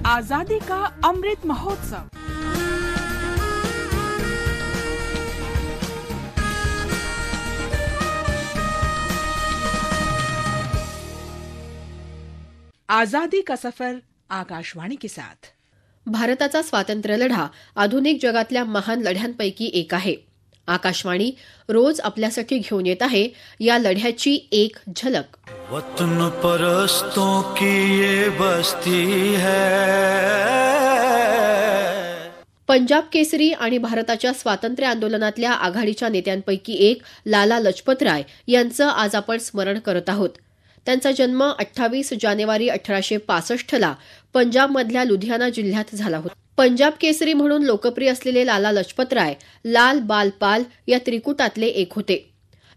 आजादी का अमृत महोत्सव। आजादी का सफर आकाशवाणी के साथ। भारताचा स्वातंत्र्य लढा आधुनिक जगातल्या महान लढ्यांपैकी एक आहे। आकाशवाणी रोज आपल्यासाठी घेऊन येत आहे या लढ्याची एक झलक। वतन परस्तों की ये बस्ती है। पंजाब केसरी आणि भारताच्या स्वातंत्र्य आंदोलनातल्या आघाडीच्या नेत्यांपैकी एक लाला लजपत राय यांचं आज आपण स्मरण करत आहोत। त्यांचा जन्म 28 जानेवारी 1865 ला पंजाबमधल्या लुधियाना जिल्ह्यात झाला होता। पंजाब केसरी म्हणून लोकप्रिय असलेले लाला लजपत राय लाल बाल पाल या त्रिकुटातले एक होते।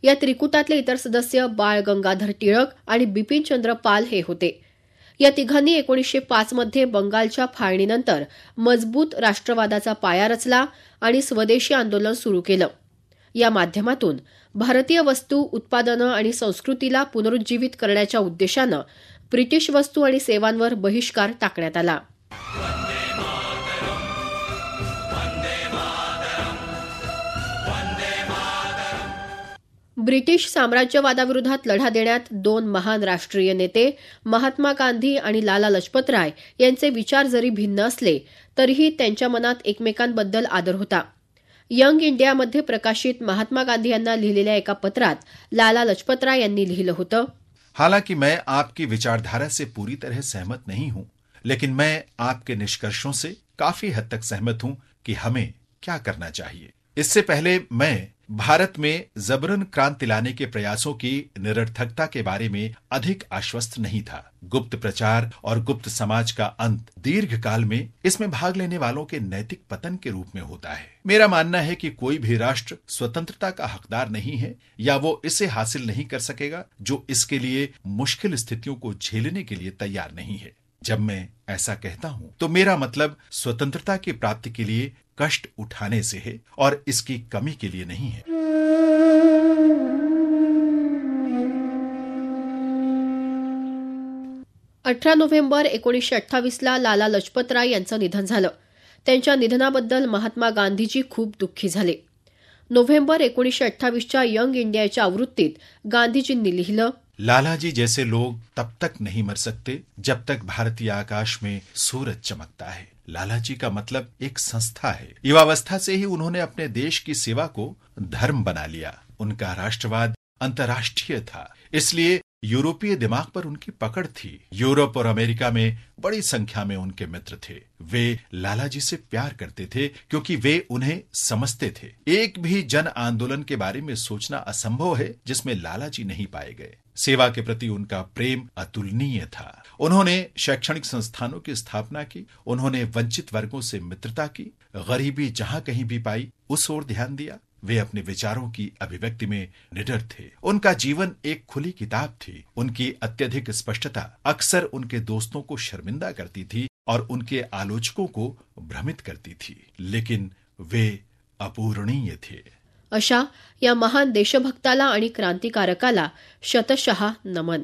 या त्रिकुटातले इतर सदस्य बाळ गंगाधर टिळक आणि बिपिनचंद्र पाल हे होते। या तिघांनी 1905 मध्ये बंगालच्या फाळणीनंतर मजबूत राष्ट्रवादाचा पाया रचला आणि स्वदेशी आंदोलन सुरू केलं। या माध्यमातून भारतीय वस्तू, उत्पादनं आणि संस्कृतीला पुनरुज्जीवित करण्याच्या उद्देशानं ब्रिटिश वस्तू आणि सेवांवर बहिष्कार टाकण्यात आला। ब्रिटिश साम्राज्यवादाविरोधात लढा देण्यात दोन महान राष्ट्रीय नेते महात्मा गांधी आणि लाला लजपत राय यांचे विचार जरी भिन्न असले तरीही त्यांच्या मनात एकमेकांबद्दल आदर होता। यंग इंडियामध्ये प्रकाशित महात्मा गांधी यांना लिहिलेल्या एका पत्रात लाला लजपत राय यांनी लिहिलं होतं, हालांकि मैं आपकी विचारधारा से पूरी तरह सहमत नहीं हूं, लेकिन मैं आपके निष्कर्षों से काफी हद तक सहमत हूं कि हमें क्या करना चाहिए। इससे पहले मैं भारत में जबरन क्रांति लाने के प्रयासों की निरर्थकता के बारे में अधिक आश्वस्त नहीं था। गुप्त प्रचार और गुप्त समाज का अंत दीर्घ काल में इसमें भाग लेने वालों के नैतिक पतन के रूप में होता है। मेरा मानना है कि कोई भी राष्ट्र स्वतंत्रता का हकदार नहीं है या वो इसे हासिल नहीं कर सकेगा जो इसके लिए मुश्किल स्थितियों को झेलने के लिए तैयार नहीं है। जब मैं ऐसा कहता हूं तो मेरा मतलब स्वतंत्रता की प्राप्ति के लिए कष्ट उठाने से है और इसकी कमी के लिए नहीं है। 18 नोव्हेंबर 1928 ला लाला लजपत राय यांचं निधन झालं। त्यांच्या निधनाबद्दल महात्मा गांधीजी खूप दुःखी झाले। नोव्हेंबर 1928च्या यंग इंडियाच्या आवृत्तीत गांधीजींनी लिहिलं, लालाजी जैसे लोग तब तक नहीं मर सकते जब तक भारतीय आकाश में सूरज चमकता है। लालाजी का मतलब एक संस्था है। युवावस्था से ही उन्होंने अपने देश की सेवा को धर्म बना लिया। उनका राष्ट्रवाद अंतर्राष्ट्रीय था, इसलिए यूरोपीय दिमाग पर उनकी पकड़ थी। यूरोप और अमेरिका में बड़ी संख्या में उनके मित्र थे। वे लालाजी से प्यार करते थे क्योंकि वे उन्हें समझते थे। एक भी जन आंदोलन के बारे में सोचना असंभव है जिसमें लालाजी नहीं पाए गए। सेवा के प्रति उनका प्रेम अतुलनीय था। उन्होंने शैक्षणिक संस्थानों की स्थापना की। उन्होंने वंचित वर्गों से मित्रता की। गरीबी जहां कहीं भी पाई उस ओर ध्यान दिया। वे अपने विचारों की अभिव्यक्ति में निडर थे। उनका जीवन एक खुली किताब थी। उनकी अत्यधिक स्पष्टता अक्सर उनके दोस्तों को शर्मिंदा करती थी और उनके आलोचकों को भ्रमित करती थी, लेकिन वे अपूरणीय थे। अशा या महान देशभक्ताला आणि क्रांतिकारकाला शतशः नमन।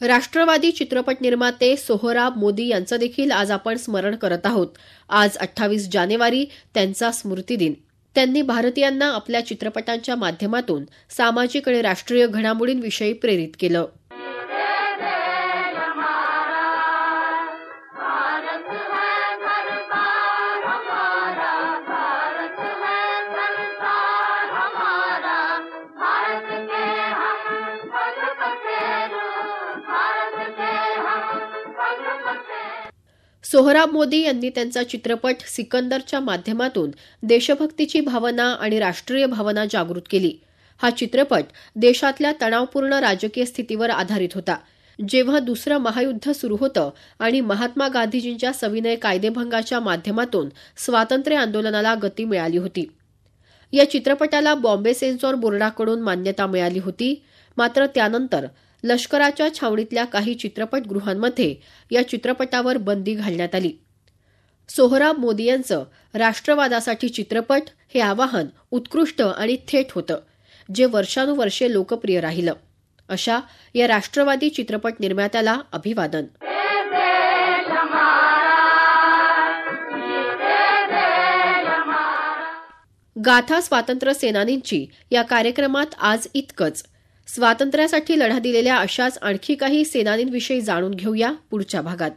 राष्ट्रवादी चित्रपट निर्माते सोहराब मोदी यांचं देखील आज आपण स्मरण करत आहोत। आज 28 जानेवारी त्यांचा स्मृतिदिन। त्यांनी भारतीयांना आपल्या चित्रपटांच्या माध्यमातून सामाजिक आणि राष्ट्रीय घडामोडींविषयी प्रेरित केलं। सोहराब मोदी यांनी त्यांचा चित्रपट सिकंदरच्या माध्यमातून देशभक्तीची भावना आणि राष्ट्रीय भावना जागृत केली। हा चित्रपट देशातल्या तणावपूर्ण राजकीय स्थितीवर आधारित होता। जेव्हा दुसरं महायुद्ध सुरू होतं आणि महात्मा गांधीजींच्या सविनय कायदेभंगाच्या माध्यमातून स्वातंत्र्य आंदोलनाला गती मिळाली होती। या चित्रपटाला बॉम्बे सेन्सॉर बोर्डाकडून मान्यता मिळाली होती, मात्र त्यानंतर लष्कराच्या छावणीतल्या काही चित्रपटगृहांमध्ये या चित्रपटावर बंदी घालण्यात आली। सोहराब मोदी यांचं राष्ट्रवादासाठी चित्रपट हे आवाहन उत्कृष्ट आणि थेट होतं। जे वर्षानुवर्षे लोकप्रिय राहिलं. अशा या राष्ट्रवादी चित्रपट निर्मात्याला अभिवादन. गाथा स्वातंत्र्य सेनानींची या कार्यक्रमात आज इतकंच. स्वातंत्र्यासाठी लढा दिलेल्या अशाच आणखी काही सेनानींविषयी जाणून घेऊया पुढच्या भागात.